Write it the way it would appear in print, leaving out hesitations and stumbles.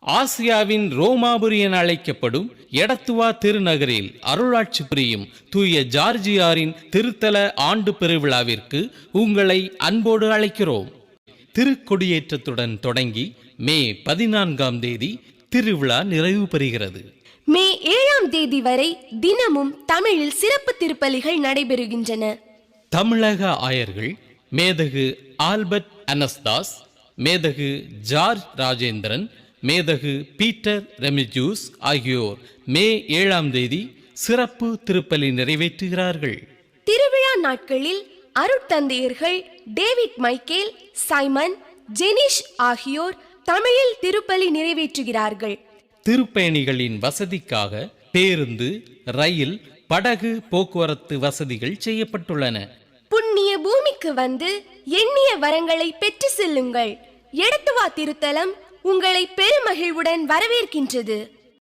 ஆசியாவின் ரோமாபுரி என அழைக்கப்படும் எடத்துவா திருநகரில் அருளாட்சி புரியும் தூய ஜார்ஜியாரின் திருத்தல ஆண்டு பெருவிழாவிற்கு உங்களை அன்போடு அழைக்கிறோம். திருக்கொடியேற்றத்துடன் தொடங்கி மே 14ஆம் தேதி திருவிழா நிறைவு பெறுகிறது. மே 7ஆம் தேதி வரை தினமும் தமிழில் சிறப்பு திருப்பலிகள் நடைபெறுகின்றன. தமிழக ஆயர்கள் மேதகு ஆல்பர்ட் அனஸ்தாஸ், மேதகு ஜார்ஜ் ராஜேந்திரன், மேதகு பீட்டர் ரெமிஜூஸ் ஆகியோர் மே 7ஆம் தேதி சிறப்பு திருப்பலி நிறைவேற்றுகிறார்கள். திருவிழா நாட்களில் அருட்தந்தையர்கள் டேவிட் மைக்கேல், சைமன், ஜெனிஷ் ஆகியோர் தமிழில் திருப்பலி நிறைவேற்றுகிறார்கள். திருப்பயணிகளின் வசதிக்காக பேருந்து, ரயில், படகு போக்குவரத்து வசதிகள் செய்யப்பட்டுள்ளன. புண்ணிய பூமிக்கு வந்து எண்ணிய வரங்களை பெற்று செல்லுங்கள். எடத்துவா திருத்தலம் உங்களை பெருமகிழ்வுடன் வரவேற்கின்றது.